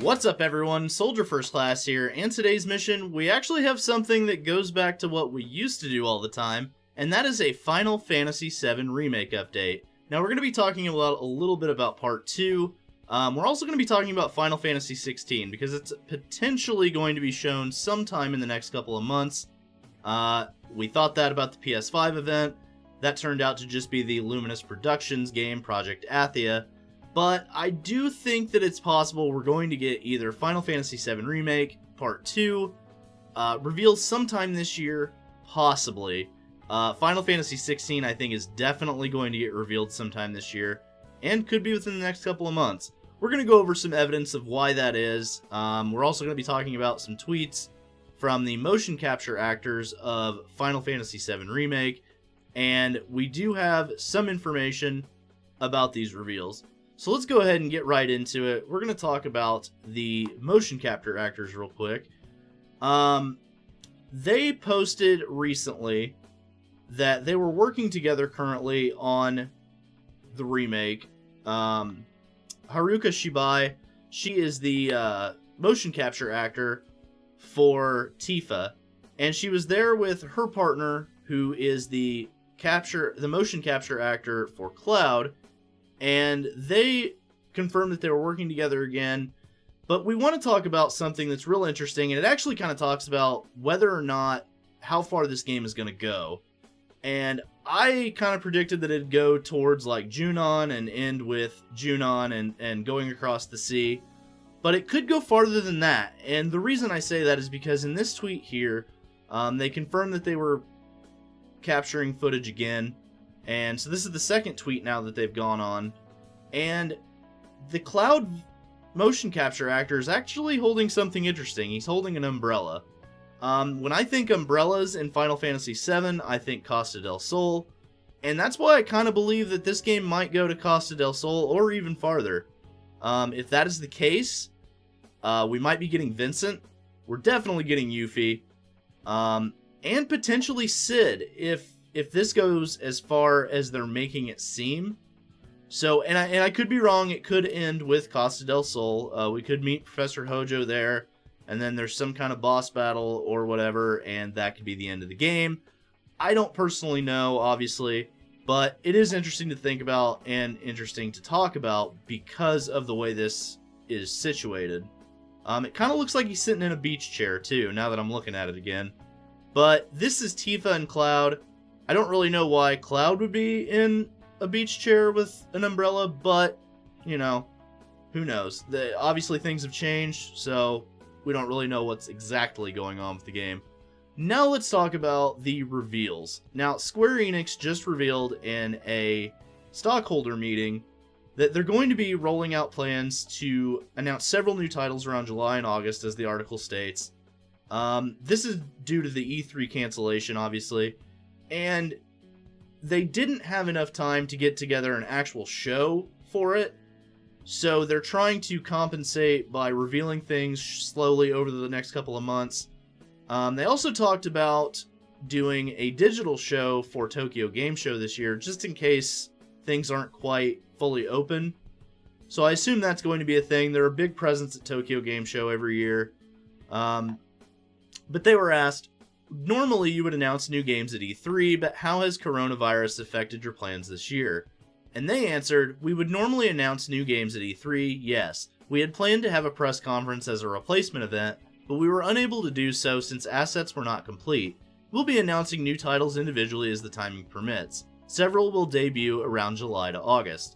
What's up everyone, Soldier First Class here, and today's mission, we actually have something that goes back to what we used to do all the time, and that is a Final Fantasy VII Remake update. Now we're going to be talking about a little bit about Part 2, we're also going to be talking about Final Fantasy XVI, because it's potentially going to be shown sometime in the next couple of months. We thought that about the PS5 event, that turned out to just be the Luminous Productions game, Project Athia. But I do think that it's possible we're going to get either Final Fantasy VII Remake, Part 2, revealed sometime this year, possibly. Final Fantasy XVI, I think, is definitely going to get revealed sometime this year, and could be within the next couple of months. We're going to go over some evidence of why that is. We're also going to be talking about some tweets from the motion capture actors of Final Fantasy VII Remake, and we do have some information about these reveals. So let's go ahead and get right into it. We're going to talk about the motion capture actors real quick. They posted recently that they were working together currently on the remake. Haruka Shibai, she is the motion capture actor for Tifa, and she was there with her partner, who is the motion capture actor for Cloud. And they confirmed that they were working together again. But we want to talk about something that's real interesting, and it actually kind of talks about whether or not how far this game is going to go. And I kind of predicted that it'd go towards like Junon and end with Junon and going across the sea. But it could go farther than that. And the reason I say that is because in this tweet here, they confirmed that they were capturing footage again. And so this is the second tweet now that they've gone on. And the Cloud motion capture actor is actually holding something interesting. He's holding an umbrella. When I think umbrellas in Final Fantasy VII, I think Costa del Sol. And that's why I kind of believe that this game might go to Costa del Sol or even farther. If that is the case, we might be getting Vincent. We're definitely getting Yuffie. And potentially Cid if this goes as far as they're making it seem. So, and I could be wrong, it could end with Costa del Sol. We could meet Professor Hojo there, and then there's some kind of boss battle or whatever, and that could be the end of the game. I don't personally know, obviously, but it is interesting to think about and interesting to talk about because of the way this is situated. It kind of looks like he's sitting in a beach chair, too, now that I'm looking at it again. But this is Tifa and Cloud. I don't really know why Cloud would be in a beach chair with an umbrella, but, you know, who knows? Obviously things have changed, so we don't really know what's exactly going on with the game. Now let's talk about the reveals. Now, Square Enix just revealed in a stockholder meeting that they're going to be rolling out plans to announce several new titles around July and August, as the article states. This is due to the E3 cancellation, obviously. And they didn't have enough time to get together an actual show for it, so they're trying to compensate by revealing things slowly over the next couple of months. They also talked about doing a digital show for Tokyo Game Show this year, just in case things aren't quite fully open. So I assume that's going to be a thing. They're a big presence at Tokyo Game Show every year. But they were asked, normally you would announce new games at E3, but how has coronavirus affected your plans this year? And they answered, we would normally announce new games at E3, yes. We had planned to have a press conference as a replacement event, but we were unable to do so since assets were not complete. We'll be announcing new titles individually as the timing permits. Several will debut around July to August.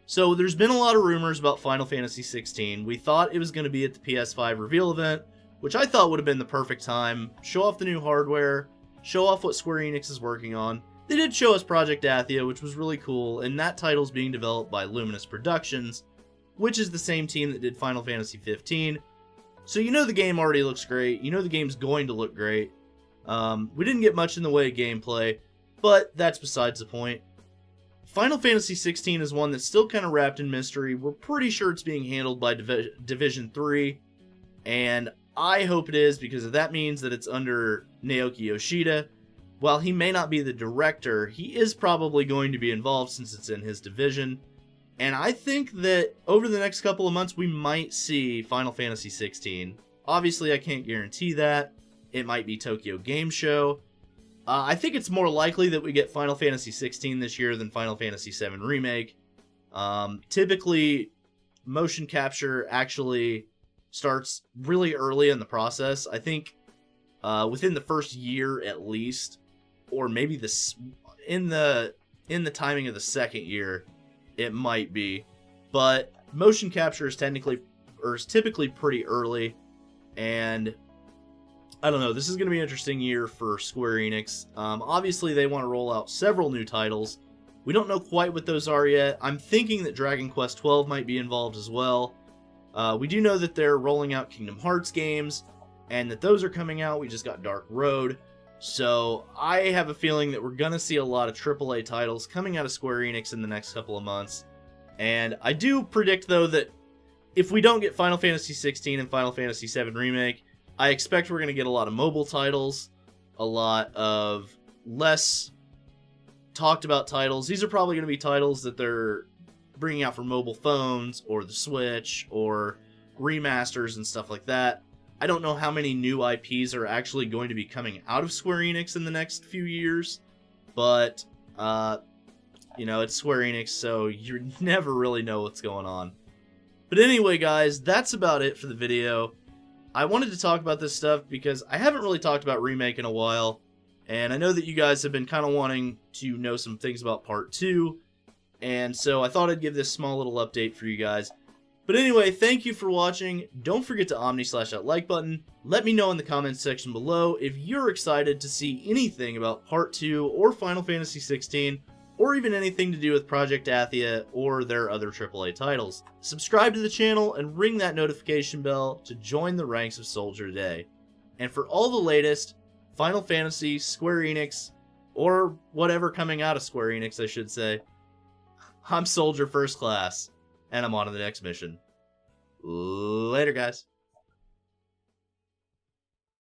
So there's been a lot of rumors about Final Fantasy XVI. We thought it was going to be at the PS5 reveal event, which I thought would have been the perfect time. Show off the new hardware, show off what Square Enix is working on. They did show us Project Athia, which was really cool, and that title's being developed by Luminous Productions, which is the same team that did Final Fantasy XV. So you know the game already looks great, you know the game's going to look great. We didn't get much in the way of gameplay, but that's besides the point. Final Fantasy XVI is one that's still kind of wrapped in mystery. We're pretty sure it's being handled by Division 3, and I hope it is, because that means that it's under Naoki Yoshida. While he may not be the director, he is probably going to be involved since it's in his division. And I think that over the next couple of months, we might see Final Fantasy XVI. Obviously, I can't guarantee that. It might be Tokyo Game Show. I think it's more likely that we get Final Fantasy XVI this year than Final Fantasy VII Remake. Typically, motion capture actually starts really early in the process. I think within the first year at least, or maybe in the timing of the second year, it might be. But motion capture is typically pretty early, and I don't know. This is going to be an interesting year for Square Enix. Obviously, they want to roll out several new titles. We don't know quite what those are yet. I'm thinking that Dragon Quest XII might be involved as well. We do know that they're rolling out Kingdom Hearts games, and that those are coming out. We just got Dark Road. So I have a feeling that we're going to see a lot of AAA titles coming out of Square Enix in the next couple of months. And I do predict, though, that if we don't get Final Fantasy XVI and Final Fantasy VII Remake, I expect we're going to get a lot of mobile titles, a lot of less talked about titles. These are probably going to be titles that they're bringing out for mobile phones or the Switch or remasters and stuff like that. I don't know how many new IPs are actually going to be coming out of Square Enix in the next few years, but, it's Square Enix, so you never really know what's going on. But anyway, guys, that's about it for the video. I wanted to talk about this stuff because I haven't really talked about Remake in a while, and I know that you guys have been kind of wanting to know some things about Part 2, and so I thought I'd give this small little update for you guys. But anyway, thank you for watching. Don't forget to Omni/slash that like button. Let me know in the comments section below if you're excited to see anything about Part 2 or Final Fantasy XVI, or even anything to do with Project Athia or their other AAA titles. Subscribe to the channel and ring that notification bell to join the ranks of Soldier today. And for all the latest Final Fantasy, Square Enix, or whatever coming out of Square Enix, I should say, I'm Soldier First Class, and I'm on to the next mission. Later, guys.